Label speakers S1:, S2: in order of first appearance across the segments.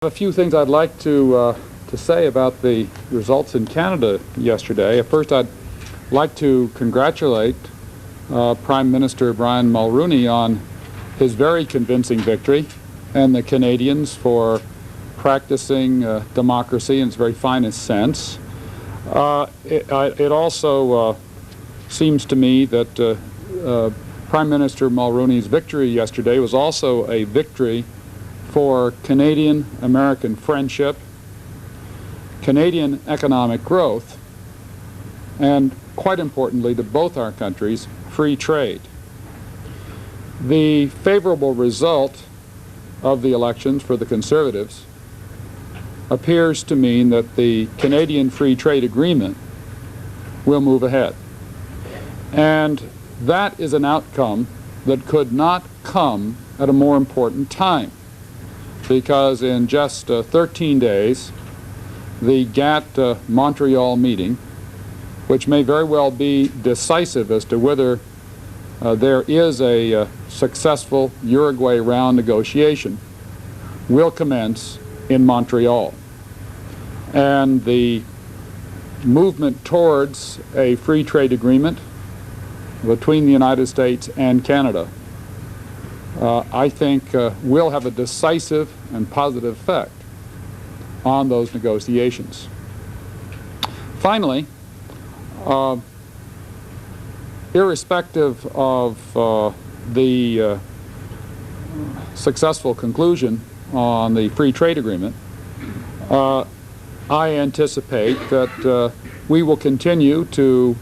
S1: A few things I'd like to say about the results in Canada yesterday. First, I'd like to congratulate Prime Minister Brian Mulroney on his very convincing victory, and the Canadians for practicing democracy in its very finest sense. It also seems to me that Prime Minister Mulroney's victory yesterday was also a victory for Canadian-American friendship, Canadian economic growth, and quite importantly to both our countries, free trade. The favorable result of the elections for the Conservatives appears to mean that the Canadian Free Trade Agreement will move ahead. And that is an outcome that could not come at a more important time, because in just 13 days, the GATT Montreal meeting, which may very well be decisive as to whether there is a successful Uruguay round negotiation, will commence in Montreal. And the movement towards a free trade agreement between the United States and Canada, I think will have a decisive and positive effect on those negotiations. Finally, irrespective of the successful conclusion on the free trade agreement, I anticipate that we will continue to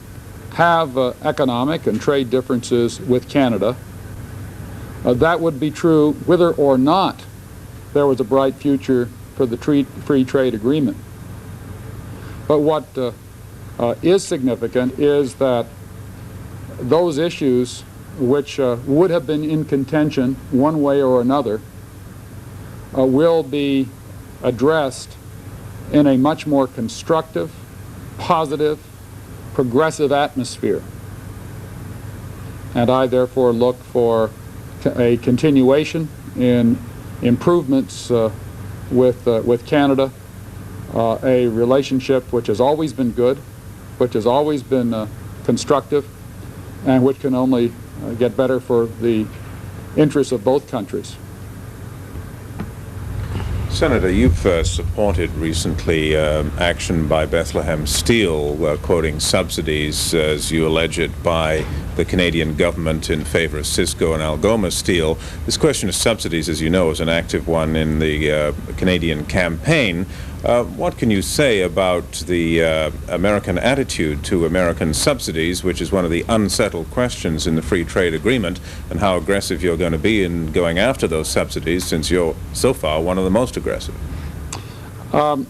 S1: have economic and trade differences with Canada. That would be true whether or not there was a bright future for the free trade agreement. But what is significant is that those issues which would have been in contention one way or another will be addressed in a much more constructive, positive, progressive atmosphere. And I therefore look for a continuation in improvements with Canada, a relationship which has always been good, which has always been constructive, and which can only get better for the interests of both countries.
S2: Senator, you've supported recently action by Bethlehem Steel, quoting subsidies, as you allege it, by the Canadian government in favor of Cisco and Algoma Steel. This question of subsidies, as you know, is an active one in the Canadian campaign. What can you say about the American attitude to American subsidies, which is one of the unsettled questions in the free trade agreement, and how aggressive you're going to be in going after those subsidies, since you're so far one of the most aggressive?
S1: The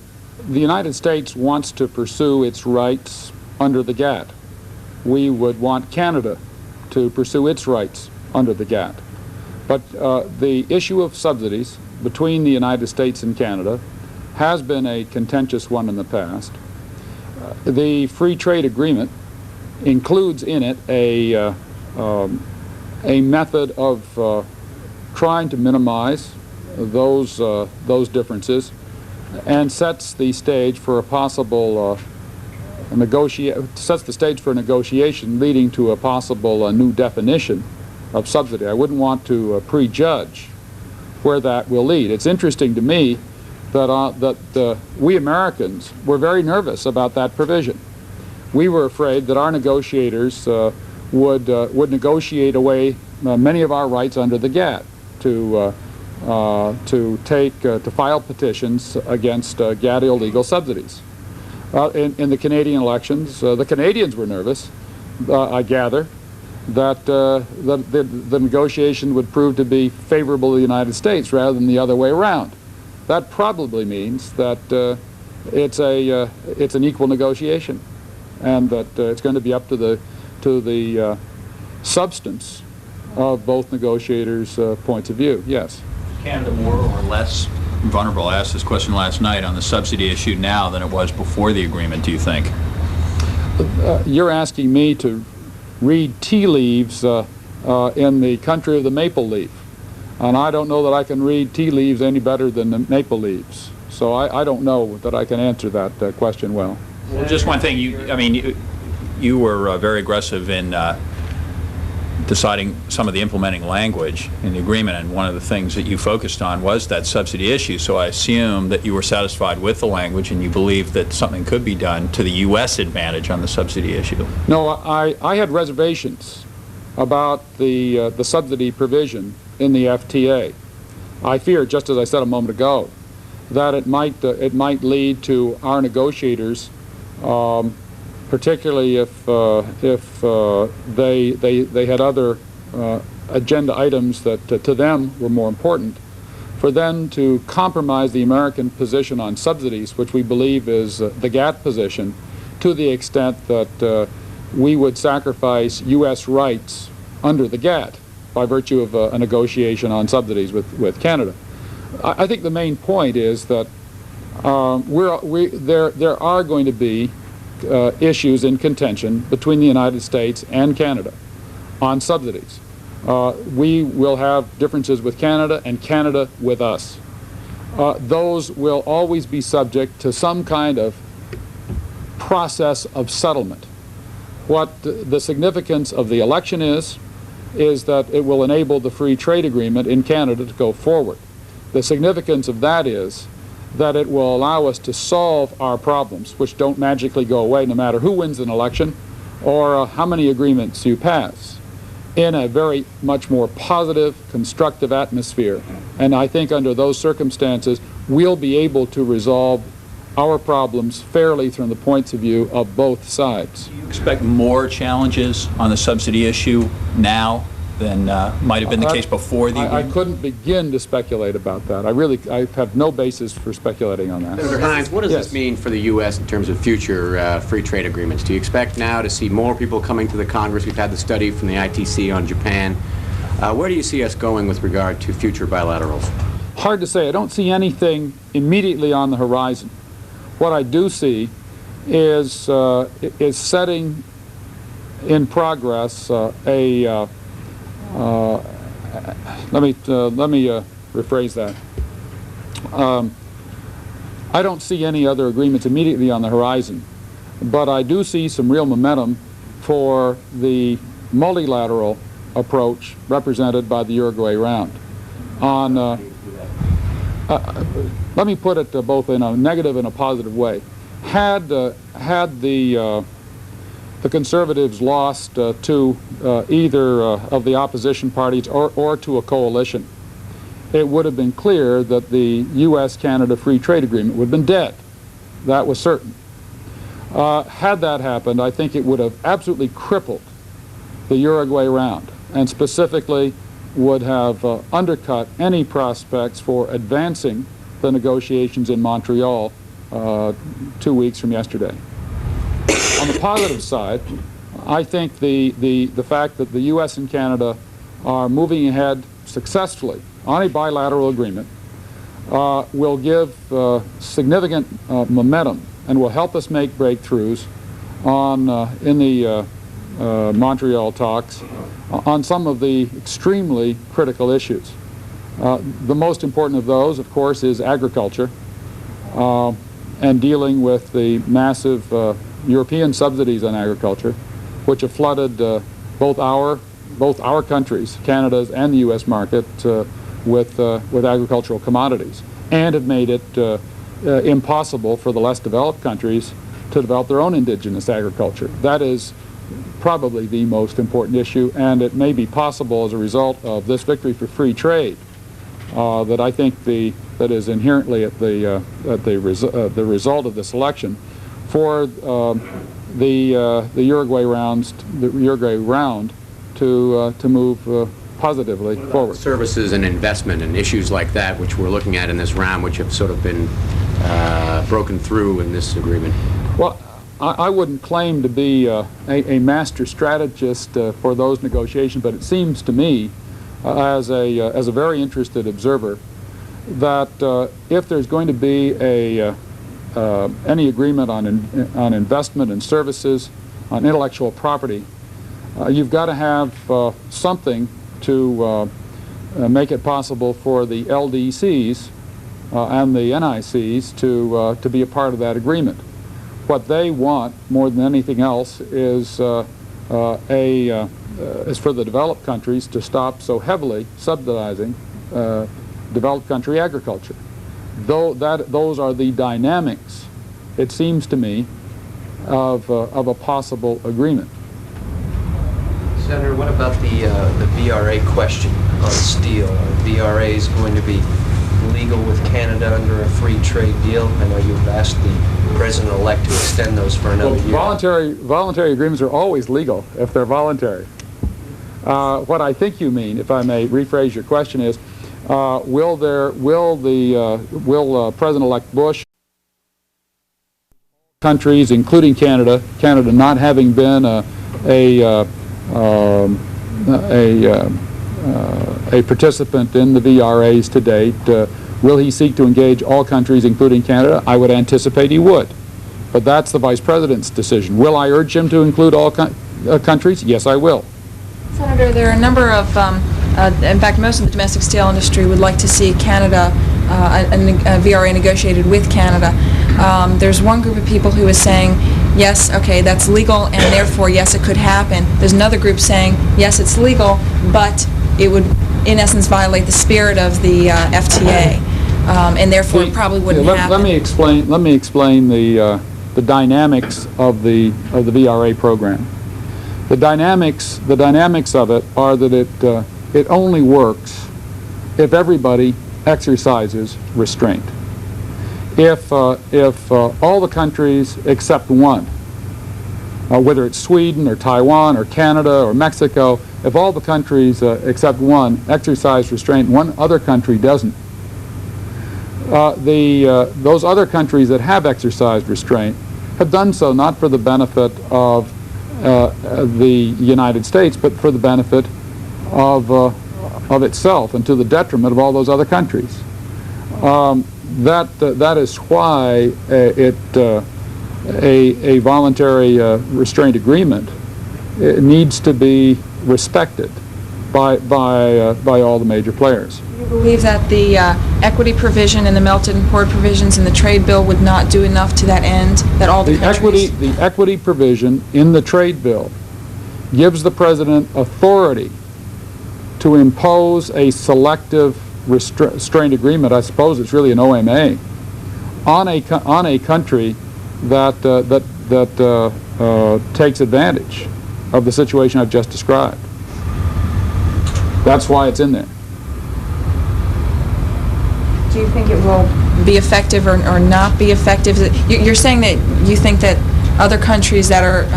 S1: United States wants to pursue its rights under the GATT. We would want Canada to pursue its rights under the GATT. But the issue of subsidies between the United States and Canada has been a contentious one in the past. The free trade agreement includes in it a method of trying to minimize those differences, and sets the stage for a possible negotiation leading to a possible new definition of subsidy. I wouldn't want to prejudge where that will lead. It's interesting to me that we Americans were very nervous about that provision. We were afraid that our negotiators would negotiate away many of our rights under the GATT to file petitions against GATT illegal subsidies. In the Canadian elections, the Canadians were nervous, I gather, that the negotiation would prove to be favorable to the United States rather than the other way around. That probably means that it's an equal negotiation, and that it's going to be up to the substance of both negotiators' points of view. Yes.
S3: Canada more or less vulnerable? I asked this question last night on the subsidy issue now than it was before the agreement, do you think?
S1: You're asking me to read tea leaves in the country of the maple leaf. And I don't know that I can read tea leaves any better than the maple leaves. So I don't know that I can answer that question well.
S3: Well, just one thing, you were very aggressive in deciding some of the implementing language in the agreement, and one of the things that you focused on was that subsidy issue. So I assume that you were satisfied with the language and you believe that something could be done to the U.S. advantage on the subsidy issue.
S1: No, I had reservations about the subsidy provision in the FTA. I fear, just as I said a moment ago, that it might lead to our negotiators, particularly if they had other agenda items that to them were more important, for them to compromise the American position on subsidies, which we believe is the GATT position, to the extent that we would sacrifice U.S. rights under the GATT by virtue of a negotiation on subsidies with Canada. I think the main point is that there are going to be issues in contention between the United States and Canada on subsidies. We will have differences with Canada and Canada with us. Those will always be subject to some kind of process of settlement. What the significance of the election is that it will enable the free trade agreement in Canada to go forward. The significance of that is that it will allow us to solve our problems, which don't magically go away no matter who wins an election or how many agreements you pass, in a very much more positive, constructive atmosphere. And I think under those circumstances, we'll be able to resolve our problems fairly from the points of view of both sides.
S3: Do you expect more challenges on the subsidy issue now than might have been the case before the agreement?
S1: I couldn't begin to speculate about that. I have no basis for speculating on that.
S4: Senator Heinz, what does this mean for the U.S. in terms of future free trade agreements? Do you expect now to see more people coming to the Congress? We've had the study from the ITC on Japan. Where do you see us going with regard to future bilaterals?
S1: Hard to say. I don't see anything immediately on the horizon. What I do see is setting in progress let me rephrase that. I don't see any other agreements immediately on the horizon, but I do see some real momentum for the multilateral approach represented by the Uruguay round. Let me put it both in a negative and a positive way. Had the Conservatives lost to either of the opposition parties or to a coalition, it would have been clear that the U.S.-Canada Free Trade Agreement would have been dead. That was certain. Had that happened, I think it would have absolutely crippled the Uruguay round, and specifically would have undercut any prospects for advancing the negotiations in Montreal 2 weeks from yesterday. On the positive side, I think the fact that the U.S. and Canada are moving ahead successfully on a bilateral agreement will give significant momentum and will help us make breakthroughs in the Montreal talks on some of the extremely critical issues. The most important of those, of course, is agriculture and dealing with the massive European subsidies on agriculture, which have flooded both our countries, Canada's and the U.S. market, with agricultural commodities, and have made it impossible for the less developed countries to develop their own indigenous agriculture. That is probably the most important issue, and it may be possible as a result of this victory for free trade that I think that is inherently at the result of this election for the Uruguay round to move positively forward.
S4: Services and investment and issues like that, which we're looking at in this round, which have sort of been broken through in this agreement.
S1: Well, I wouldn't claim to be a master strategist for those negotiations, but it seems to me, as a very interested observer, that if there's going to be any agreement on investment and services, on intellectual property, you've got to have something to make it possible for the LDCs and the NICs to be a part of that agreement. What they want more than anything else is for the developed countries to stop so heavily subsidizing developed country agriculture. Those are the dynamics, it seems to me, of a possible agreement.
S5: Senator, what about the VRA question on steel? Are VRAs going to be legal with Canada under a free trade deal? I know you've asked the President-elect to extend those for another year.
S1: Voluntary agreements are always legal if they're voluntary. What I think you mean, if I may rephrase your question, is will President-elect Bush, countries, including Canada not having been a participant in the VRAs to date, will he seek to engage all countries, including Canada? I would anticipate he would. But that's the Vice President's decision. Will I urge him to include all countries? Yes, I will.
S6: Senator, there are a number of, in fact, most of the domestic steel industry would like to see Canada, a VRA negotiated with Canada. There's one group of people who is saying, yes, okay, that's legal, and therefore, yes, it could happen. There's another group saying, yes, it's legal, but it would, in essence, violate the spirit of the FTA, and therefore it probably wouldn't happen.
S1: Let me explain the dynamics of the VRA program. The dynamics of it are that it only works if everybody exercises restraint. If all the countries except one, whether it's Sweden or Taiwan or Canada or Mexico, if all the countries except one exercise restraint and one other country doesn't, those other countries that have exercised restraint have done so not for the benefit of the United States, but for the benefit of itself and to the detriment of all those other countries. That is why a voluntary restraint agreement needs to be respected by all the major players.
S6: Do you believe that the equity provision and the melted and poured provisions in the trade bill would not do enough to that end, that all the countries...
S1: The equity provision in the trade bill gives the President authority to impose a selective restraint agreement, I suppose it's really an OMA, on a country that takes advantage of the situation I've just described. That's why it's in there.
S6: Do you think it will be effective or not be effective? You're saying that you think that other countries that are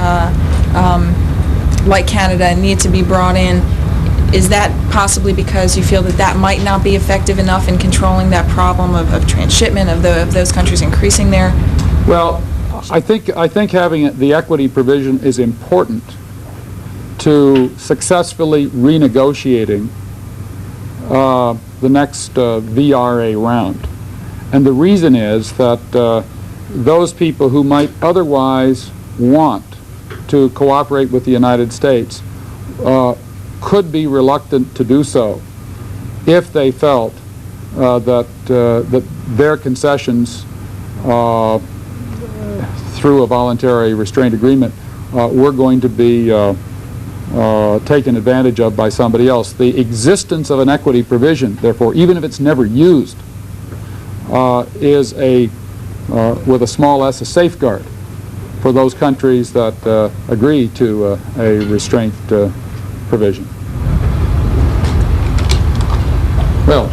S6: like Canada need to be brought in. Is that possibly because you feel that that might not be effective enough in controlling that problem of transshipment of those countries increasing their...
S1: Well, I think having the equity provision is important to successfully renegotiating the next VRA round. And the reason is that those people who might otherwise want to cooperate with the United States could be reluctant to do so if they felt that their concessions through a voluntary restraint agreement were going to be taken advantage of by somebody else. The existence of an equity provision, therefore, even if it's never used, is with a small s, a safeguard for those countries that agree to a restraint provision. Well,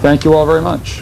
S1: thank you all very much.